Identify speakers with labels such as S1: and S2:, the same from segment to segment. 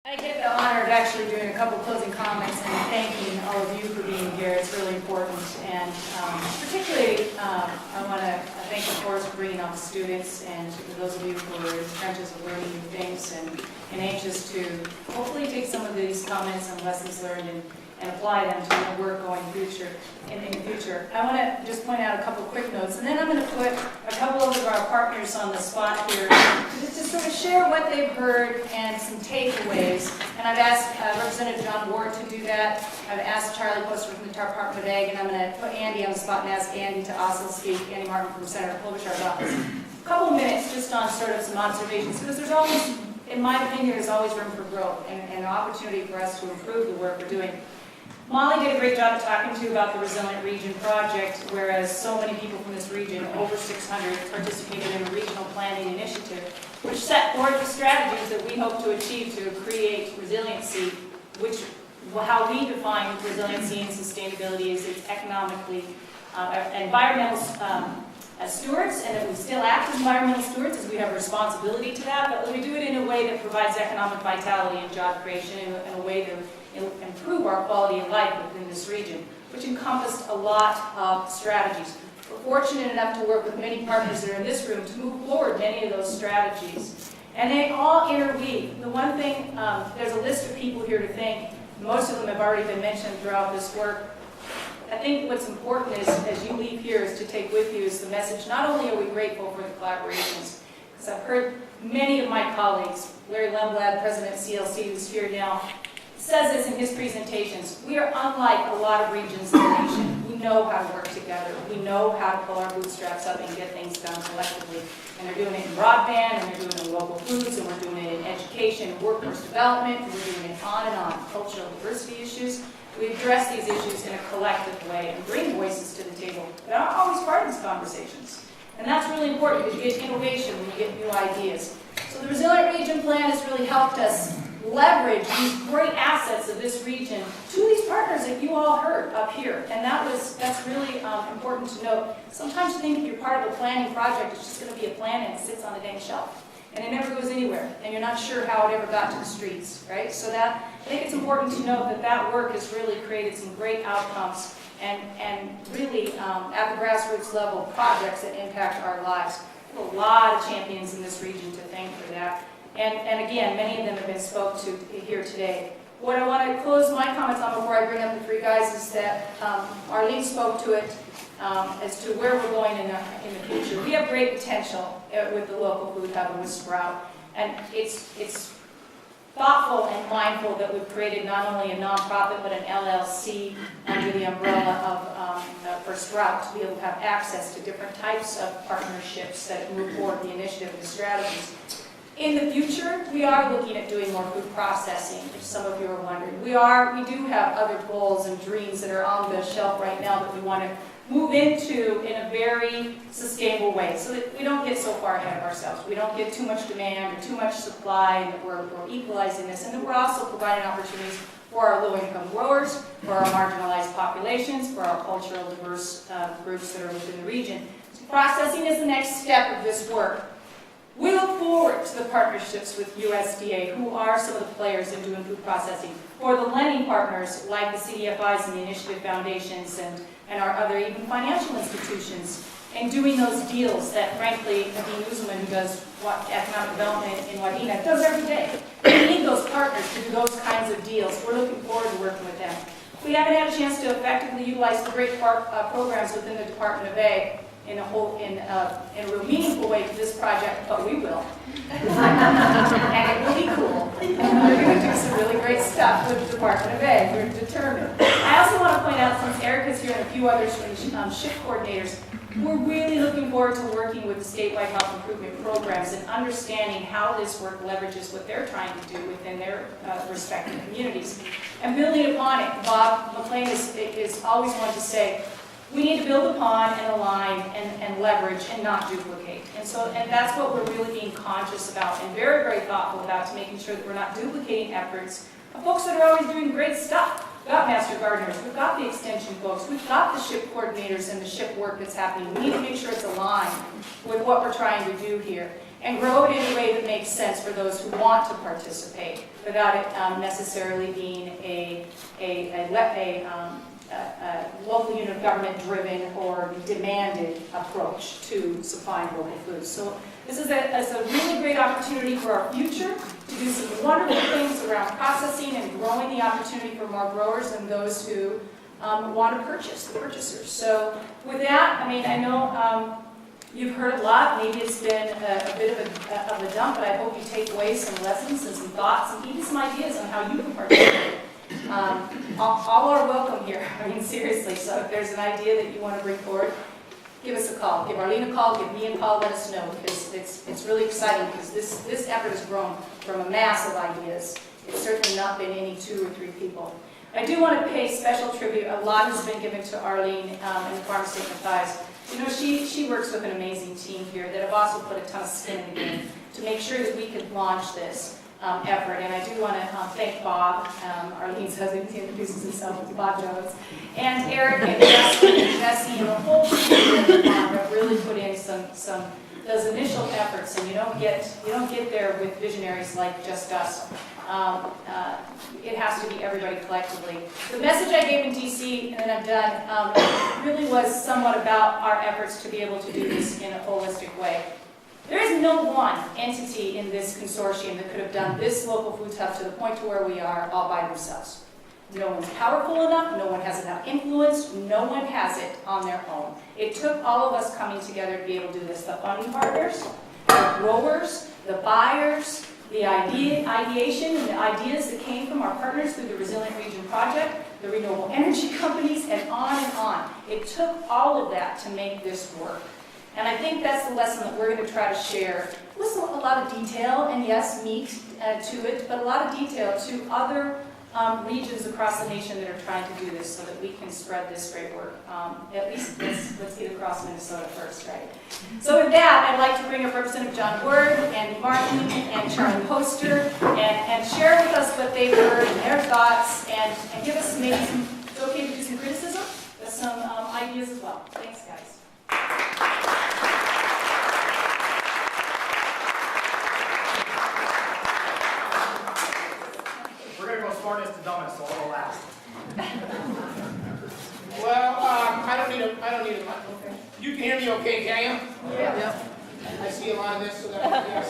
S1: I get the honor of actually doing a couple closing comments and thanking all of you for being here. It's really important, and particularly I want to thank, of course, for bringing out the students and for those of you who are in the trenches of learning new things and anxious to hopefully take some of these comments and lessons learned and apply them to your work going in the future. I want to just point out a couple quick notes, and then I'm going to put a couple of our partners on the spot here to sort of share what they've heard and some takeaways. And I've asked Representative John Ward to do that. I've asked Charlie Poster from the Department of Ag, and I'm going to put Andy on the spot and ask Andy to also speak, Andy Martin from Senator Klobuchar's office. A couple minutes just on sort of some observations, because there's always, in my opinion, there's always room for growth and an opportunity for us to improve the work we're doing. Molly did a great job of talking to you about the Resilient Region project, whereas so many people from this region, over 600, participated in a regional planning initiative, which set forth the strategies that we hope to achieve to create resiliency, which how we define resiliency and sustainability is it's economically, environmental stewards, and that we still act as environmental stewards as we have a responsibility to that, but we do it in a way that provides economic vitality and job creation in a way to improve our quality of life within this region, which encompassed a lot of strategies. We're fortunate enough to work with many partners that are in this room to move forward many of those strategies. And they all interweave. The one thing, there's a list of people here to thank. Most of them have already been mentioned throughout this work. I think what's important is, as you leave here, is to take with you is the message, not only are we grateful for the collaborations, because I've heard many of my colleagues, Larry Lundblad, President of CLC, who's here now, says this in his presentations. We are unlike a lot of regions in the nation. We know how to work together. We know how to pull our bootstraps up and get things done collectively. And they're doing it in broadband, and they're doing it in local foods, and we're doing it in education, workforce development, and we're doing it on and on. Cultural diversity issues. We address these issues in a collective way and bring voices to the table that aren't always part of these conversations. And that's really important because you get innovation when you get new ideas. So the Resilient Region Plan has really helped us leverage these great assets of this region to these partners that you all heard up here. And that's really important to note. Sometimes you think if you're part of a planning project, it's just going to be a plan and it sits on a dang shelf. And it never goes anywhere. And you're not sure how it ever got to the streets, right? So I think it's important to note that work has really created some great outcomes and really at the grassroots level projects that impact our lives. We have a lot of champions in this region to thank for that. And again, many of them have been spoke to here today. What I want to close my comments on before I bring up the three guys is that Arlene spoke to it as to where we're going in the future. We have great potential with the local food hub and with Sprout. And it's thoughtful and mindful that we've created not only a nonprofit but an LLC under the umbrella of for Sprout to be able to have access to different types of partnerships that move forward the initiative and strategies. In the future, we are looking at doing more food processing, if some of you are wondering. We do have other goals and dreams that are on the shelf right now that we want to move into in a very sustainable way so that we don't get so far ahead of ourselves. We don't get too much demand or too much supply, and that we're equalizing this, and that we're also providing opportunities for our low-income growers, for our marginalized populations, for our cultural diverse groups that are within the region. So processing is the next step of this work. We look forward to the partnerships with USDA, who are some of the players in doing food processing, or the lending partners like the CDFIs and the Initiative Foundations and our other even financial institutions, and doing those deals that, frankly, Nadine Uzman, who does economic development in Wadena, does every day. We need those partners to do those kinds of deals. We're looking forward to working with them. We haven't had a chance to effectively utilize the great programs within the Department of Ag in a real meaningful way to this project, but we will. And it will be cool. We're going to do some really great stuff with the Department of Ag. We're determined. I also want to point out, since Erica's here and a few others from the SHIP coordinators, we're really looking forward to working with the statewide health improvement programs and understanding how this work leverages what they're trying to do within their respective communities. And building upon it, Bob McLean is always one to say, we need to build upon and align and leverage and not duplicate. And that's what we're really being conscious about and very, very thoughtful about, to making sure that we're not duplicating efforts of folks that are always doing great stuff. We've got master gardeners, we've got the extension folks, we've got the SHIP coordinators and the SHIP work that's happening. We need to make sure it's aligned with what we're trying to do here. and grow it in a way that makes sense for those who want to participate, without it necessarily being a local unit of government driven or demanded approach to supplying local foods. So this is a really great opportunity for our future to do some wonderful things around processing and growing the opportunity for more growers and those who want to purchase, the purchasers. So with that, I mean, I know you've heard a lot. Maybe it's been a bit of a dump, but I hope you take away some lessons and some thoughts and even some ideas on how you can participate. All are welcome here. I mean, seriously. So if there's an idea that you want to bring forward, give us a call. Give Arlene a call. Give me a call. Let us know, because it's really exciting, because this effort has grown from a mass of ideas. It's certainly not been any 2 or 3 people. I do want to pay special tribute. A lot has been given to Arlene in the Farm Statement 5s. You know, she works with an amazing team here that have also put a ton of skin in the game to make sure that we could launch this effort. And I do want to thank Bob, Arlene's husband. He introduces himself as Bob Jones, and Eric and Jesse and the whole team that really put in some those initial efforts. And you don't get there with visionaries like just us. It has to be everybody collectively. The message I gave in DC, and then I'm done, really was somewhat about our efforts to be able to do this in a holistic way. There is no one entity in this consortium that could have done this local food hub to the point to where we are all by themselves. No one's powerful enough, no one has enough influence, no one has it on their own. It took all of us coming together to be able to do this. The funding partners, the growers, the buyers, the ideation and the ideas that came from our partners through the Resilient Region Project, the renewable energy companies, and on and on. It took all of that to make this work. And I think that's the lesson that we're going to try to share with a lot of detail, and yes, meat to it, but a lot of detail to other regions across the nation that are trying to do this so that we can spread this great work. At least let's get across Minnesota first, right? So with that, I'd like to bring up Representative John Word, Andy Martin, and Charlie Poster, and share with us what they heard and their thoughts, and give us maybe some, it's okay to do some criticism, but some ideas as well. Thanks, guys.
S2: Smartest to dumbest, so I'll go last. Well, I don't need a mic. Okay. You can hear me okay, can you?
S1: Yeah. Yep.
S2: I see a lot of this, so that, yes.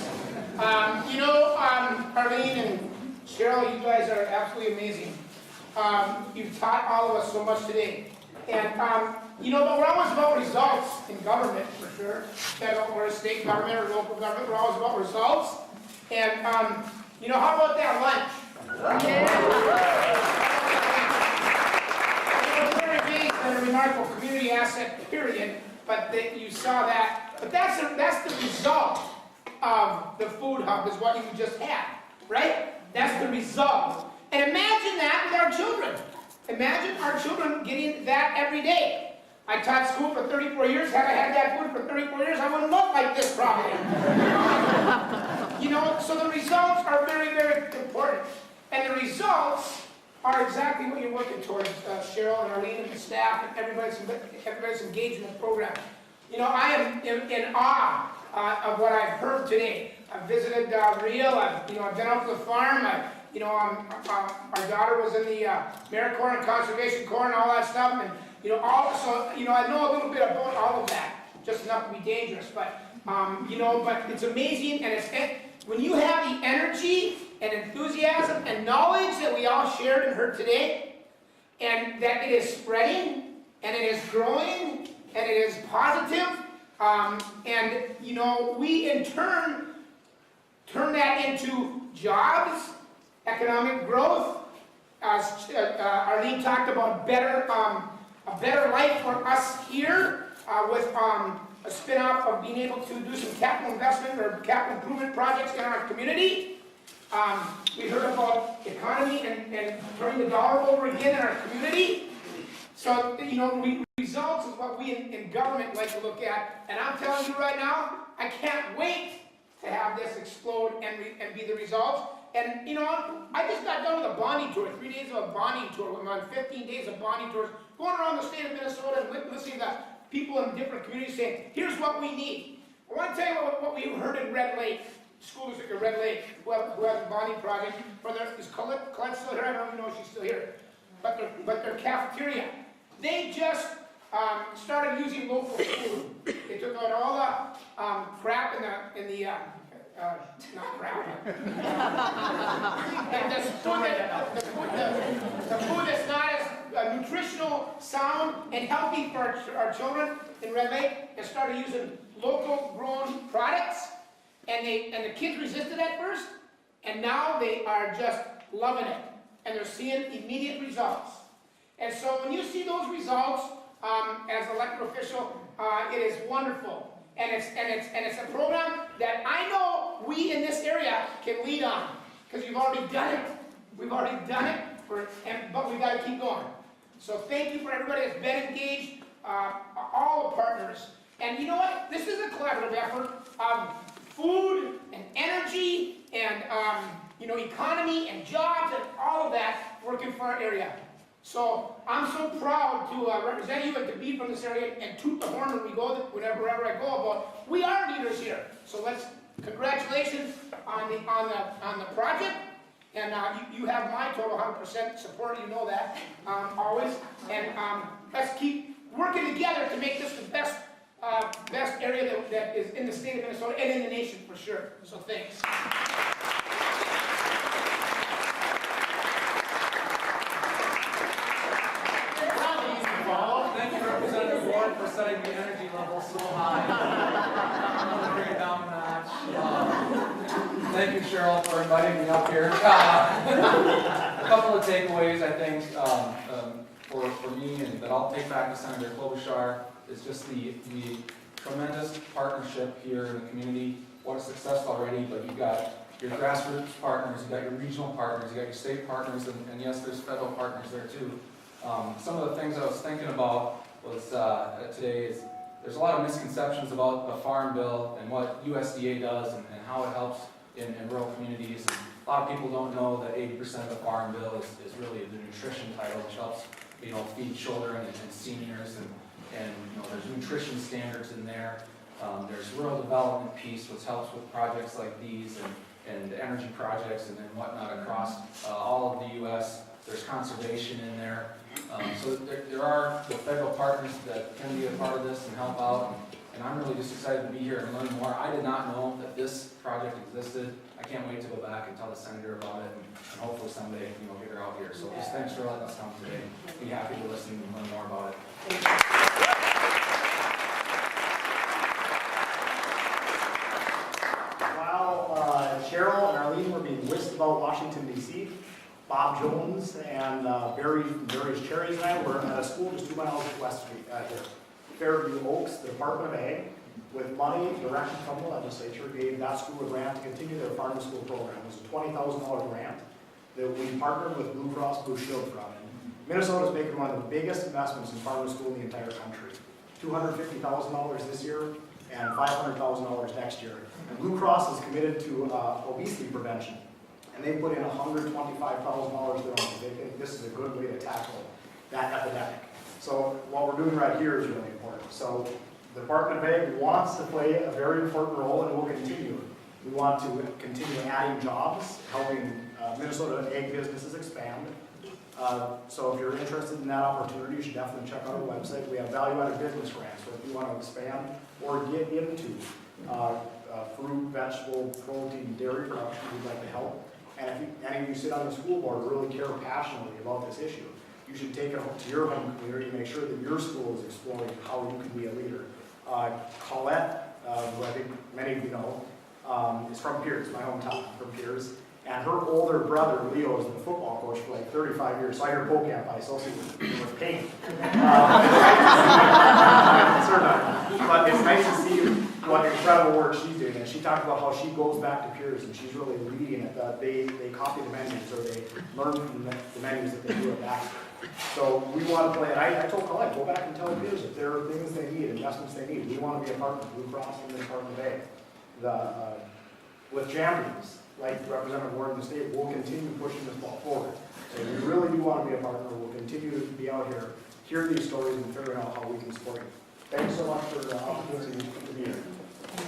S2: Arlene and Cheryl, you guys are absolutely amazing. You've taught all of us so much today. And, but we're always about results in government, for sure. Federal or state government or local government, we're always about results. And, how about that lunch? Very big and a remarkable community asset, period. But that you saw that. But that's the result of the food hub, is what you just had, right? That's the result. And imagine that with our children. Imagine our children getting that every day. I taught school for 34 years. Had I had that food for 34 years, I wouldn't look like this probably. So the results are very, very important. And the results are exactly what you're working towards, Cheryl and Arlene and the staff and everybody's engaged in the program. I am in awe of what I've heard today. I've visited Real. I've been up to the farm. Our daughter was in the AmeriCorps and Conservation Corps and all that stuff. And I know a little bit about all of that, just enough to be dangerous. But but it's amazing, and when you have the energy and enthusiasm and knowledge that we all shared and heard today, and that it is spreading, and it is growing, and it is positive, we in turn that into jobs, economic growth. Arlene talked about a better life for us here with a spin-off of being able to do some capital investment or capital improvement projects in our community. We heard about economy and turning the dollar over again in our community. So, results is what we in government like to look at. And I'm telling you right now, I can't wait to have this explode and be the results. And, I just got done with a bonding tour, 3 days of a bonding tour. I'm on 15 days of bonding tours, going around the state of Minnesota and listening to people in different communities saying, here's what we need. I want to tell you what we heard in Red Lake, school district of Red Lake, who has a bonding project for their, is Colette still here? I don't even know if she's still here. But their cafeteria, they just started using local food. They took out all the crap in the not crap. And the food that's not as nutritional, sound, and healthy for our children in Red Lake, they started using local grown products, and the kids resisted at first, and now they are just loving it, and they're seeing immediate results. And so when you see those results as an elected official, it is wonderful. And it's a program that I know we in this area can lead on, because we've already done it. We've already done it, but we've got to keep going. So thank you for everybody that's been engaged, all the partners. And you know what? This is a collaborative effort of food and energy and economy and jobs and all of that working for our area. So I'm so proud to represent you and to be from this area and toot the horn when we go, wherever I go about. We are leaders here. So congratulations on the project. And you have my total 100% support. You know that always. And let's keep working together to make this the best area that is in the state of Minnesota and in the nation for sure. So thanks.
S3: Thank you, Representative Ward, for setting the energy level so high. Another great down notch. Thank you, Cheryl, for inviting me up here. A couple of takeaways, I think, for me, and that I'll take back to Senator Klobuchar, is just the tremendous partnership here in the community. What a success already, but you've got your grassroots partners, you've got your regional partners, you've got your state partners, and yes, there's federal partners there too. Some of the things I was thinking about was today is there's a lot of misconceptions about the Farm Bill and what USDA does and how it helps in rural communities. And a lot of people don't know that 80% of the Farm Bill is really the nutrition title, which helps feed children and seniors, and there's nutrition standards in there. There's rural development piece, which helps with projects like these and energy projects and whatnot across all of the U.S. There's conservation in there. So there are the federal partners that can be a part of this and help out, and I'm really just excited to be here and learn more. I did not know that this project existed. I can't wait to go back and tell the senator about it, and hopefully someday get her out here. So just thanks for letting us come today. Be happy to listen and learn more about it.
S4: While Cheryl and Arlene were being whisked about Washington, D.C., Bob Jones and Barry from Barry's Cherries and I were at a school just 2 miles west of here, Fairview Oaks. The Department of Ag, with money direction from the legislature, gave that school a grant to continue their farm to school program. It was a $20,000 grant that we partnered with Blue Cross Blue Shield from. Minnesota is making one of the biggest investments in farm to school in the entire country. $250,000 this year and $500,000 next year. And Blue Cross is committed to obesity prevention. And they put in $125,000 their own. They think this is a good way to tackle that epidemic. So what we're doing right here is really important. So the Department of Ag wants to play a very important role, and will continue. We want to continue adding jobs, helping Minnesota ag businesses expand. So if you're interested in that opportunity, you should definitely check out our website. We have value-added business grants, so if you want to expand or get into fruit, vegetable, protein, dairy production, we'd like to help. And if any of you sit on the school board really care passionately about this issue, you should take it to your home community and make sure that your school is exploring how you can be a leader. Colette, who I think many of you know, is from Pierce, my hometown, from Pierce. And her older brother, Leo, is the football coach for like 35 years. So I hear PoCamp, I associate with pain. But it's nice to see what incredible work she's doing. And she talked about how she goes back to Pierce and she's really leading it. They copy the menus, or they learn from the menus that they do at Baxter. So we want to play it. I told Colette, go back and tell Pierce if there are things they need, investments they need. We want to be a partner with Blue Cross and the Department of Ag. With champions, like Representative Ward in the state, we'll continue pushing this ball forward. So we really do want to be a partner. We'll continue to be out here, hear these stories, and figure out how we can support you. Thanks so much for the opportunity to be here.
S5: Before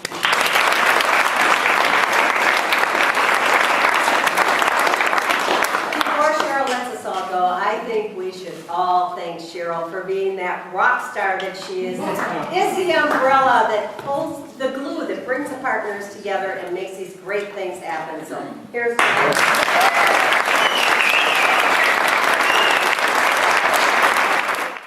S5: Cheryl lets us all go, I think we should all thank Cheryl for being that rock star that she is the umbrella that pulls the glue that brings the partners together and makes these great things happen. So here's